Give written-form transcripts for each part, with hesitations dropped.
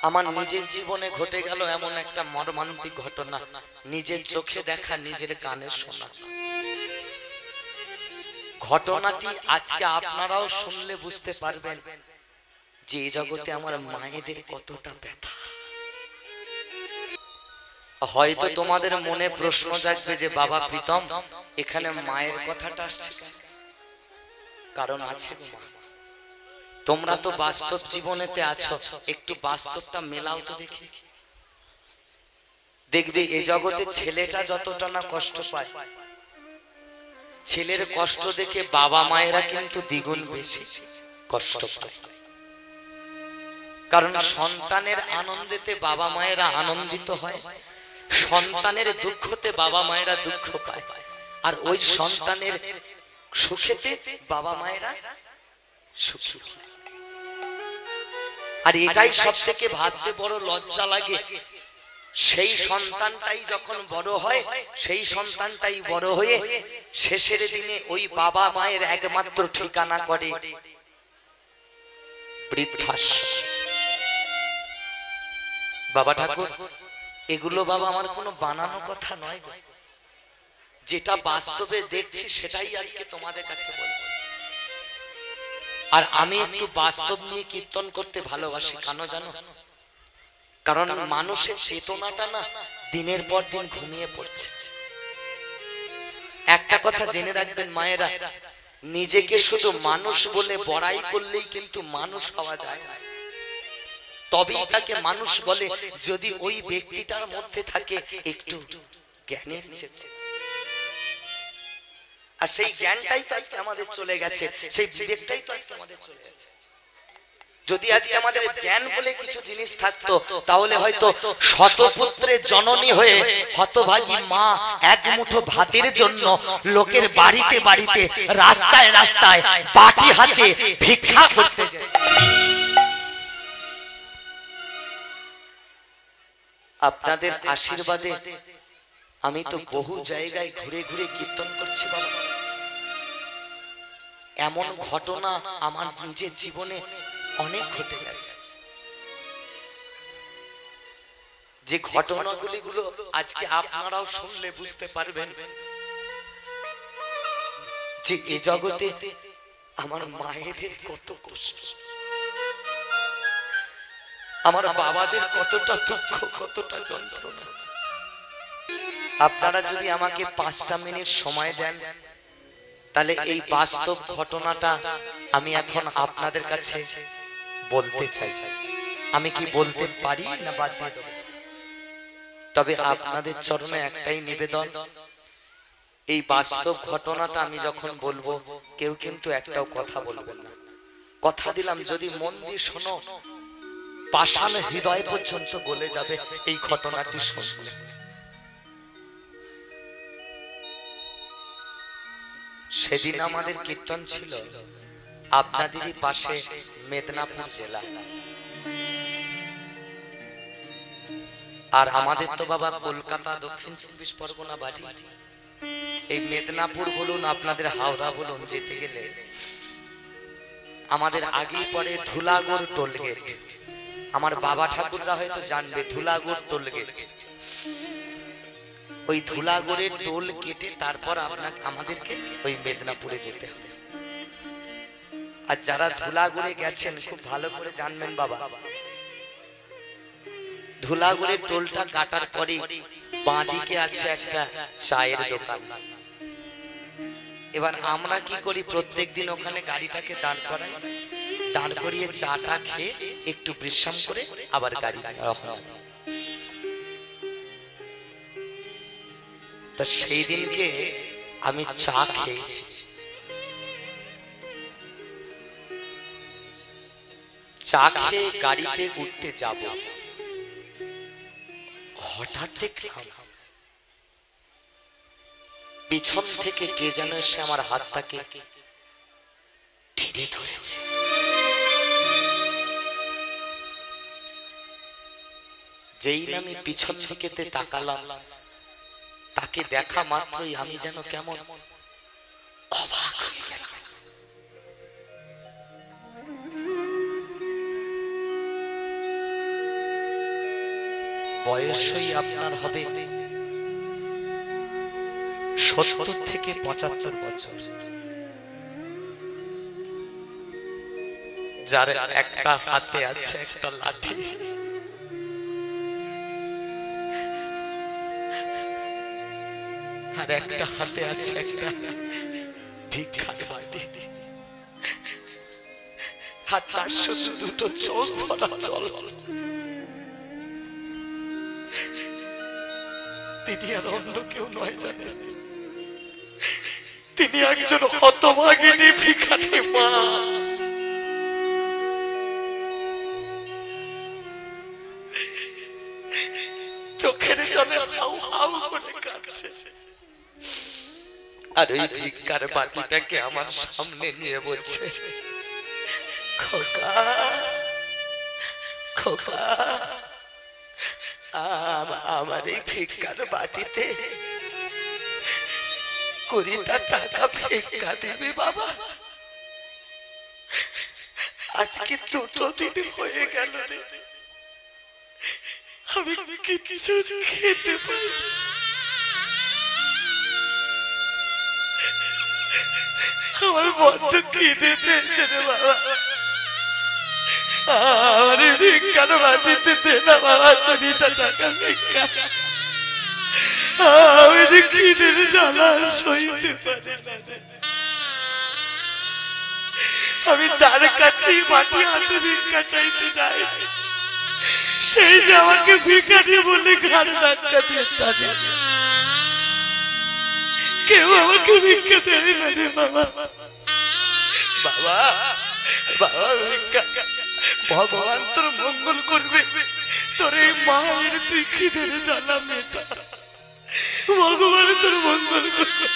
আমার নিজের জীবনে ঘটে গেল এমন একটা মর্মান্তিক ঘটনা, নিজের চোখে দেখা, নিজের কানে শোনা। ঘটনাটি আজকে আপনারাও শুনলে বুঝতে পারবেন যে এই জগতে আমার মায়েদের কতটা ব্যথা। হয়তো তোমাদের মনে প্রশ্ন জাগবে যে বাবা প্রীতম, এখানে মায়ের কথাটা আসছে, কারণ আছে। তোমরা তো বাস্তব জীবনেতে আছো, একটু বাস্তবটা মেলাও তো দেখি। দেখবে এ জগতে ছেলেটা যতটা না কষ্ট পায়, ছেলের কষ্ট দেখে বাবা মায়েরা কিন্তু দ্বিগুণ বেশি কষ্ট পায়। কারণ সন্তানের আনন্দেতে বাবা মায়েরা আনন্দিত হয়, সন্তানের দুঃখতে বাবা মায়েরা দুঃখ পায়, আর ওই সন্তানের সুখেতে বাবা মায়েরা সুখী। আর এটাই সব থেকে ভাবতে বড় লজ্জা লাগে, সেই সন্তানটাই যখন বড় হয়, সেই সন্তানটাই বড় হয়ে শেষের দিনে ওই বাবা মায়ের একমাত্র ঠিকানা করে বৃদ্ধাশ্রম। বাবা ঠাকুর, এগুলো বাবা আমার কোনো বানানো কথা নয়, যেটা বাস্তবে দেখছি সেটাই আজকে তোমাদের কাছে বলছি। আর আমি একটু বাস্তব নিয়ে কীর্তন করতে ভালোবাসি, কেন জানো? কারণ মানুষের চেতনাটা না দিনের পর দিন ঘুমিয়ে পড়ছে। একটা কথা জেনে রাখবেন মায়েরা, নিজেকে শুধু মানুষ বলে বড়াই করলেই কিন্তু মানুষ হওয়া যায় না। তবেই তাকে মানুষ বলে যদি ওই ব্যক্তিটার মধ্যে থাকে একটু জ্ঞানের চেতনা। আর সেই জ্ঞানটাই তো আজকে আমাদের চলে গেছে, সেই বিবেকটাই তো আজকে আমাদের চলে গেছে। যদি আজকে আমাদের জ্ঞান বলে কিছু জিনিস থাকতো, তাহলে হয়তো শতপুত্রের জননী হয়ে হতভাগী মা এক মুঠো ভাতের জন্য লোকের বাড়িতে বাড়িতে, রাস্তায় রাস্তায় বাটি হাতে ভিক্ষা করতে যেত। আপনাদের আশীর্বাদে আমি তো বহু জায়গায় ঘুরে ঘুরে কীর্তন করছি বাবা। এমন ঘটনা আমার নিজের জীবনে অনেক ঘটে গেছে, যে ঘটনাগুলি আজকে আপনারাও শুনলে বুঝতে পারবেন যে এ জগতে আমার মায়েদের কত কষ্ট, আমার বাবাদের কতটা দুঃখ, কতটা যন্ত্রণা। আপনারা যদি আমাকে 5টা মিনিট সময় দেন, তাহলে এই বাস্তব ঘটনাটা আমি এখন আপনাদের কাছে বলতে চাই। আমি কি বলতে পারি না বাদ দিয়ে দেব? তবে আপনাদের চরণে একটাই নিবেদন, এই বাস্তব ঘটনাটা আমি যখন বলবো কেউ কিন্তু একটাও কথা বলবেন না। কথা দিলাম, যদি মন দিয়ে শোনো, পাষাণ হৃদয় পর্যন্ত গলে যাবে এই ঘটনাটি শুনলে। সেদিন আমাদের কীর্তন ছিল আপনাদেরই পাশে মেদিনীপুর জেলা, আর আমাদের তো বাবা কলকাতা দক্ষিণ 24 পরগনা বাড়ি। এই মেদিনীপুর বলুন, আপনাদের হাওড়া বলুন, যেতে গেলে আমাদের আগেই পরে ধুলাগড় টোলগেট। আমার বাবা ঠাকুররা হয়তো জানবে ধুলাগড় টোলগেট। ওই ধুলাগড়ের টোল কেটে তারপর আমাদেরকে ওই মেদিনীপুরে যেতে হবে। আর যারা ধুলাগড়ে গেছেন খুব ভালো করে জানবেন বাবা, ধুলাগড়ের টোলটা কাটার পরে বাঁ দিকে আছে একটা চায়ের দোকান। এবার আমরা কি করি, প্রত্যেকদিন ওখানে গাড়িটাকে দাঁড় করাই, দাঁড় করিয়ে চাটা খেয়ে একটু বিশ্রাম করে আবার গাড়ি রওনা। তা সেই দিনকে আমি চা খেয়েছি, চা খেয়ে গাড়িতে উঠতে যাব, হঠাৎ দেখলাম পিছন থেকে কে যেন এসে আমার হাতটাকে টেনে ধরেছে। যেই না আমি পিছন থেকে তাকালাম, তাকে দেখা মাত্রই আমি যেন কেমন অবাক হয়ে গেলাম। বয়সই আপনার হবে 70 থেকে 75 বছর। যার একটা হাতে আছে একটা লাঠি, আর একটা হাতে আছে একটা ভিক্ষার বাটি, আর তার শুধু দুটো চোখ ভরা জল। তিনি আর অন্য কেউ নয় জানেন, তিনি একজন হতভাগিনী ভিখারি মা। চোখের জলে হাউ হাউ করে কাঁদছে, আর ওই ভিক্ষার বাটিটাকে আমার সামনে নিয়ে বলছে, খোকা খোকা, আমার এই ভিক্ষার বাটিতে 20টা টাকা ভিক্ষা দিবি বাবা। আজকে 2 দিন হয়ে গেল রে, আমি কিছু খেতে পারি, আমার বড্ড খিদে পেয়েছে রে বাবা, আমার ভিক্ষার বাটিতে দে না বাবা 20টা টাকা ভিক্ষা। আমি যে খিদের জ্বালা সইতে পারি না, আমি যার কাছেই মাটি হাতে ভিক্ষা চাইতে যাই, সেই যে আমাকে ভিখারি বলে ঘাড় ধাক্কা দিয়ে টানে। কেউ আমাকে ভিক্ষা দেয় না রে বাবা। বাবা বাবা ভিক্ষা, ভগবান তোর মঙ্গল করবে, তোর এই মায়ের তুই খিদের জ্বালা মেটা, ভগবান তোর মঙ্গল করবে।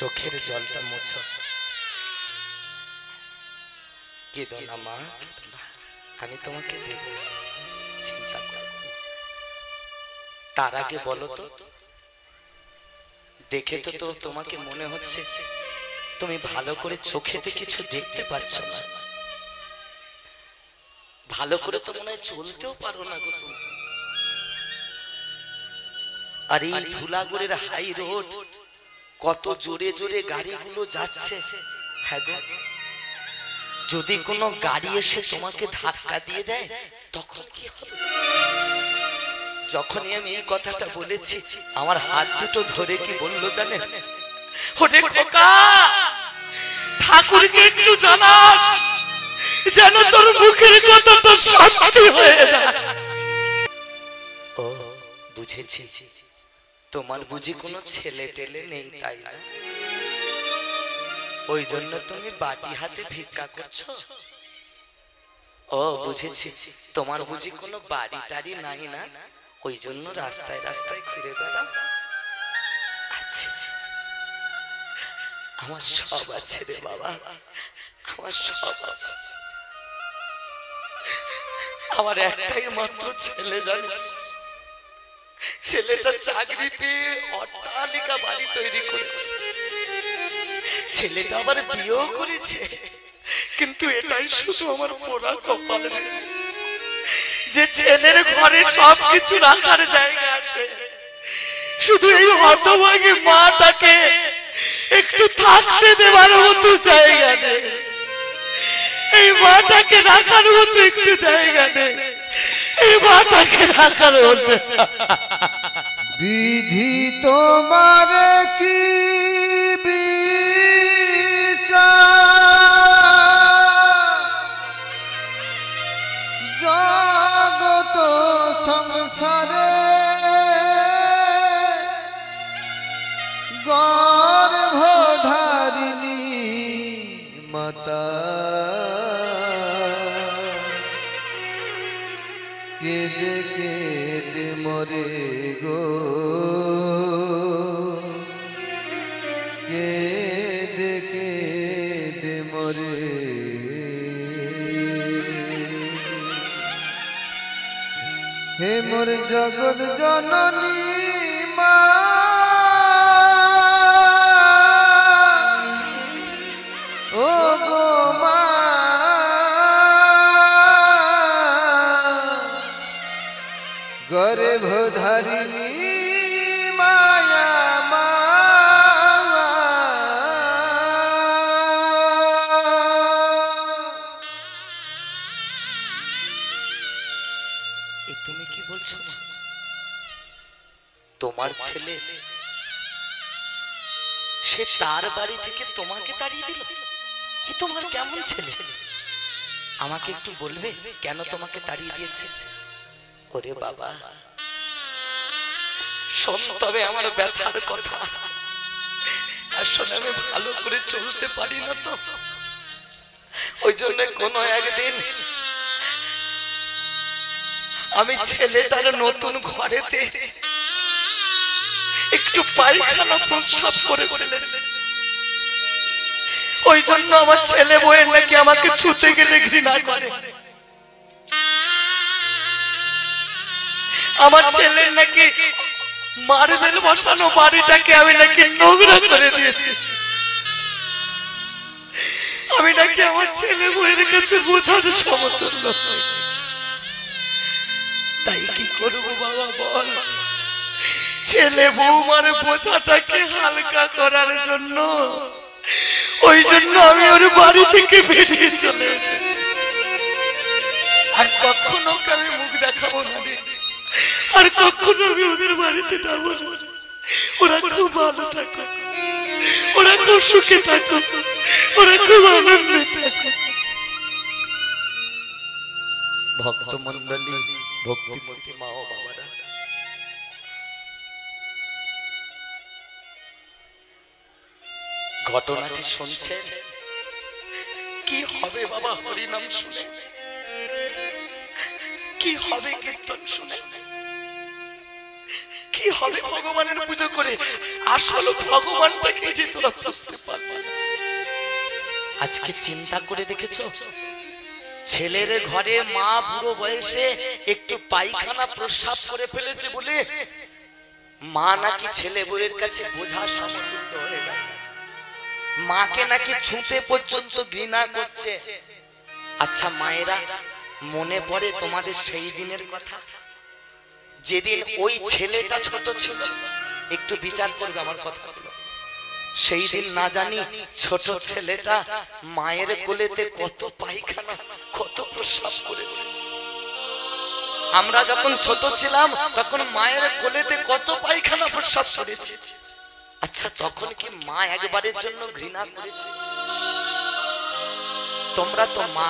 চোখের জলটা মোছো, কেঁদো না মা, আমি তোমাকে দেব, চিন্তা করো। তার আগে বলো তো, দেখে তো তোমাকে মনে হচ্ছে তুমি ভালো করে চোখেতে কিছু দেখতে পাচ্ছ না, ভালো করে তো মনে হয় চলতেও পারো না গো তুমি। আর এই ধুলাগড়ের হাই রোড, কত জোরে জোরে গাড়িগুলো যাচ্ছে। হ্যাঁ গো, যদি কোনো গাড়ি এসে তোমাকে ধাক্কা দিয়ে দেয় তখন কি হবে? যখনই আমি এই কথাটা বলেছি, আমার হাত দুটো ধরে কি বললো জানেন, ওরে খোকা, ঠাকুরকে একটু জানাস যেন তোর মুখের কথাটা সত্যি হয়ে যায়। ও বুঝেছি, তোমার বুঝি কোনো ছেলে টেলে নেই তাই না? ওই জন্য তুমি বাটি হাতে ভিক্ষা করছো। ও বুঝেছি, তোমার বুঝি কোনো বাড়ি টাড়ি নাই না, ওই জন্য রাস্তায় রাস্তায় ঘুরে বেড়াও। আচ্ছা, আমার সব আছে রে বাবা, আমার সব আছে। আমার একটাই মাত্র ছেলে, জানিস, ছেলেটা চাকরি পেয়ে অট্টালিকা বাড়ি তৈরি করেছে, ছেলেটা আবার বিয়েও করেছে, কিন্তু এটাই শুধু আমার পোড়া কপাল, যে ছেলের ঘরে সবকিছু রাখার জায়গা আছে, শুধু এই হতভাগী মাটাকে একটু থাকতে দেওয়ার মতো জায়গা নেই, এই মাটাকে রাখার মতো একটু জায়গা নেই, এই মাটাকে রাখার মতো। বিধি তোমার কি জগত সংসারে গর্ভধারিণী মাতা, কেঁদে কেঁদে মরে গো, কেঁদে কেঁদে মরে। হে মোর জগৎ জননী মা ও গো মা গর্ভধারিণী মায়া মা এ তুমি কি বলছো? তোমার ছেলে সে তার বাড়ি থেকে তোমাকে তাড়িয়ে দিল? এ তোমার কেমন ছেলে? আমাকে একটু বলবে কেন তোমাকে তাড়িয়ে দিয়েছে? ওরে বাবা, শোন তবে আমার ব্যথার কথা। আসলে আমি ভালো করে চলতে পারি না তো, ওই জন্য কোনো একদিন আমি ছেলেটার নতুন ঘরেতে একটু পায়খানা প্রস্রাব করে ফেলেছি। ওই জন্য আমার ছেলে বউয়ের নাকি আমাকে ছুঁতে গেলে ঘৃণা করে। আমার ছেলের নাকি মার্বেল বসানো বাড়িটাকে আমি নাকি নোংরা করে দিয়েছি। আমি নাকি আমার ছেলে বউয়ের কাছে বোঝার সমতুল্য। তাই কি করবো বাবা বল? ছেলে বৌমার বোঝাটাকে হালকা করার জন্য ওই জন্য আমি ওর বাড়ি থেকে বেরিয়ে চলে এসেছি। আর কখনো আমি মুখ দেখাবো না রে, আর কখনো আমি ওদের বাড়িতে যাবো না। ওরা খুব ভালো থাকো, ওরা খুব সুখে থাকো, ওরা খুব আনন্দে থাকো। ভক্ত মন্ডলী, ভক্তিমতী মা ও বাবারা, ঘটনাটি শুনছেন? কি হবে বাবা হরিনাম শুনে? কি হবে কীর্তন শুনে? কি হবে ভগবানের পুজো করে? আসলে ভগবানটাকে যে তোরা বুঝতে পারবে না। আজকে চিন্তা করে দেখেছো, ছেলের ঘরে মা বুড়ো বয়সে একটু পায়খানা প্রস্রাব করে ফেলেছে বলে মা নাকি ছেলে বউয়ের কাছে বোঝা সমতুল্য হয়ে গেছে। মাকে নাকি ছুঁতে পর্যন্ত ঘৃণা করছে। আচ্ছা মায়েরা, মনে পড়ে তোমাদের সেই দিনের কথা যেদিন ওই ছেলেটা ছোট ছিল? একটু বিচার করবে আমার কথা। সেই দিন না জানি ছোট ছেলেটা মায়ের কোলেতে কত পায়খানা, কত প্রস্রাব করেছে। আমরা যখন ছোট ছিলাম তখন মায়ের কোলেতে কত পায়খানা প্রস্রাব করেছে। আচ্ছা তখন কি মা একবারের জন্য ঘৃণা করেছে? তোমরা তো মা,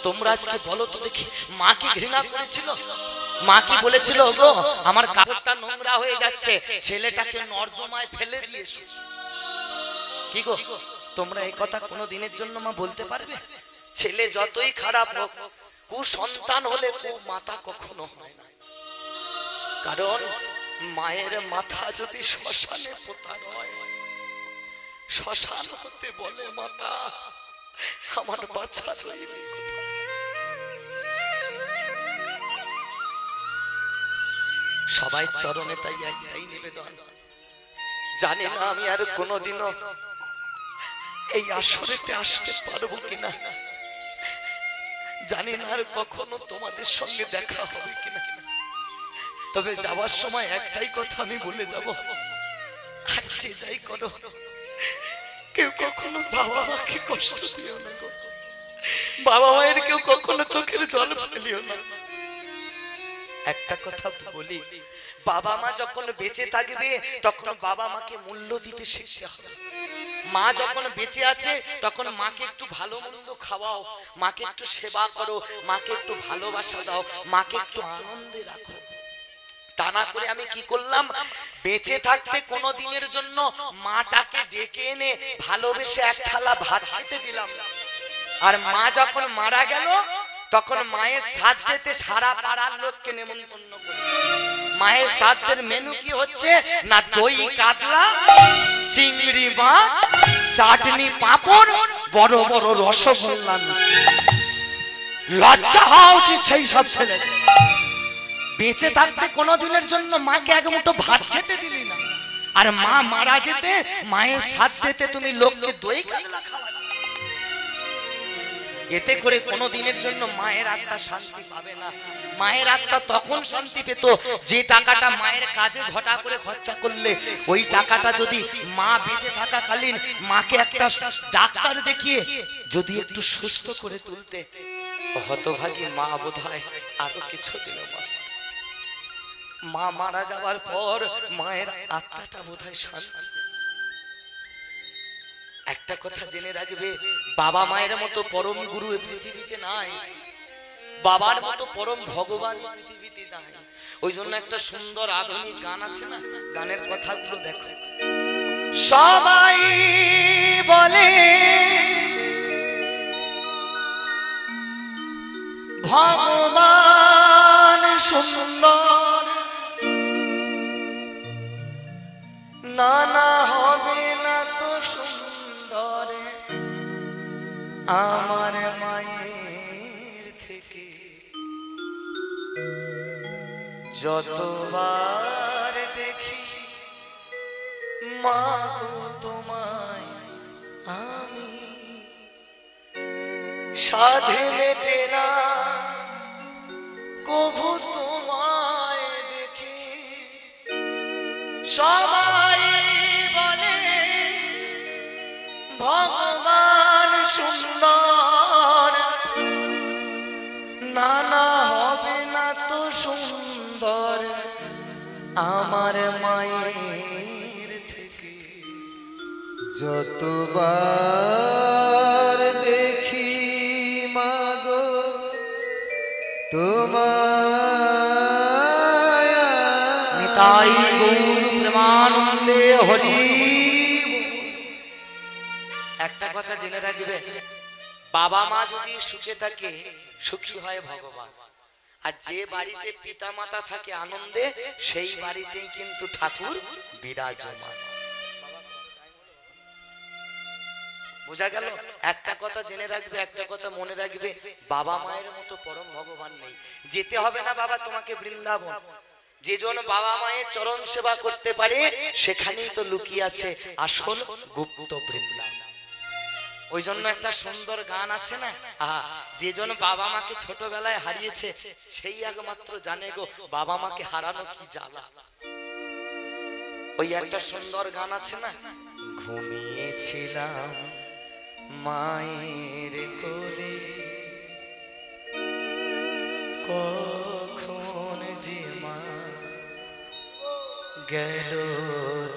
তোমরা আজকে বলো তো দেখি, মা কি ঘৃণা করেছিল? মা কি বলেছিল, গো আমার কাপড়টা নোংরা হয়ে যাচ্ছে, ছেলেটাকে নর্দমায় ফেলে দিয়েছো? কি গো তোমরা এই কথা কোনো দিনের জন্য মা বলতে পারবে? ছেলে যতই খারাপ হোক, কুসন্তান হলে মাতা কখনো হয় না। কারণ মায়ের মাথা যদি শ্মশানে পোতা হয়, শ্মশান হতে বলে মাতা আমার বাচ্চা রইলি কোথায়? সবাই চরণে তাই একটাই নিবেদন, জানি না আমি আর কোনোদিনও এই আসরেতে আসতে পারবো কিনা, জানি না আর কখনো তোমাদের সঙ্গে দেখা হবে কিনা, তবে যাওয়ার সময় একটাই কথা আমি বলে যাব, আর যে যাই করো কেউ কখনো বাবা মাকে কষ্ট দিও না গো, বাবা মায়ের কেউ কখনো চোখের জল ফেলিও না। একটা কথা বলি, বাবা মা যখন বেঁচে থাকবে তখন বাবা মাকে মূল্য দিতে শিখতে হবে। মা যখন বেঁচে আছে তখন মাকে একটু ভালো মন্দ খাওয়াও, মাকে একটু সেবা করো, মাকে একটু ভালোবাসা দাও, মাকে একটু আনন্দে রাখো। তা না করে আমি কি করলাম, বেঁচে থাকতে কোনো দিনের জন্য মাটাকে ডেকে এনে ভালোবেসে এক থালা ভাত খেতে দিলাম, আর মা যখন মারা গেল তখন মায়ের শ্রাদ্ধেতে সারা পাড়ার লোককে নেমন্তন্ন করে। মায়ের শ্রাদ্ধের মেনু কি হচ্ছে না, দই কাতলা, চিংড়ি মাছ, চাটনি, পাঁপড়, বড় বড় রসগোল্লা। লজ্জা হওয়া উচিত সেই সব ছেলে। বেঁচে থাকতে কোনোদিনের জন্য মাকে এক মুঠো ভাত খেতে দিলি না, আর মা মারা যেতে মায়ের শ্রাদ্ধেতে তুমি লোককে দই কাতলা খাওয়ালে। এতে করে কোনোদিনের জন্য মায়ের আত্মা শান্তি পাবে না। মায়ের আত্মা তখন শান্তি পেত যে টাকাটা মায়ের কাজে ঘটা করে খরচা করলে, ওই টাকাটা যদি মা বেঁচে থাকাকালীন মাকে একটা ডাক্তার দেখিয়ে যদি একটু সুস্থ করে তুলতে, হতভাগী মা বোধহয় আরো কিছু দিন বাঁচত। মা মারা যাওয়ার পর মায়ের আত্মাটা বোধহয় শান্তি। একটা কথা জেনে রাখবে, বাবা মায়ের মতো পরম গুরু এই পৃথিবীতে নাই, বাবার মতো পরম ভগবান এই পৃথিবীতে নাই। ওই জন্য একটা সুন্দর আধুনিক গান আছে না, গানের কথাগুলো দেখো। সবাই বলে ভগবান সুন্দর, না না হবে না তো সুন্দর আমার মায়ের থেকে। যতবার দেখি মা তোমায় আমি, সাধে মেটে না কভু তোমায় দেখে। সবাই বলে ভগবান সুন্দর, না না হবে না তো সুন্দর আমার মায়ের থেকে। যতবার দেখি মাগো তোমায়, নিতাই গৌর প্রেমানন্দে হরি। একটা কথা জেনে রাখবে, বাবা মা যদি সুখে থাকে সুখী হয় ভগবান, আর যে বাড়িতে পিতা মাতা থাকে আনন্দে সেই বাড়িতেই কিন্তু ঠাকুর বিরাজমান। বোঝা গেল? একটা কথা জেনে রাখবে, একটা কথা মনে রাখবে, বাবা মায়ের মতো পরম ভগবান নেই। যেতে হবে না বাবা তোমাকে বৃন্দাবন, যেজন বাবা মায়ের চরণ সেবা করতে পারে সেখানেই তো লুকিয়ে আছে আসল গুপ্ত বৃন্দাবন। ওই জন্য একটা সুন্দর গান আছে না, যেজন বাবা মাকে ছোটবেলায় হারিয়েছে সেই একমাত্র জানে গো বাবা মাকে হারানো কি জ্বালা। ওই একটা সুন্দর গান আছে না, ঘুমিয়েছিলাম মায়ের কোলে, কখন যে মা গেল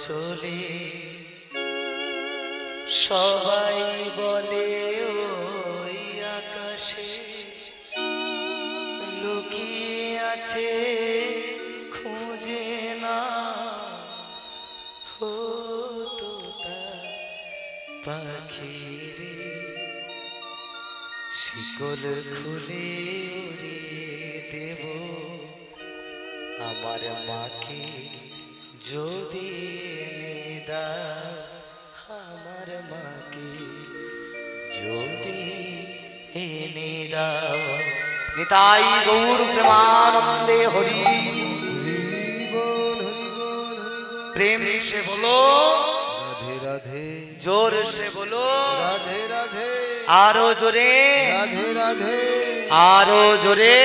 চলে। সবাই বলে ওই আকাশে লুকিয়ে আছে, খুঁজে না হতো তার পাখিরে, শিকল খুলে উড়িয়ে দেব আমার মাকে যদি এনে দাও, আমার মাকে যদি এনে দাও। নিতাই গৌর প্রেমানন্দে হরি। প্রেম से बोलो রাধে রাধে, जोर से बोलो রাধে রাধে, आरो जोरे, রাধে রাধे, आरो जोरे।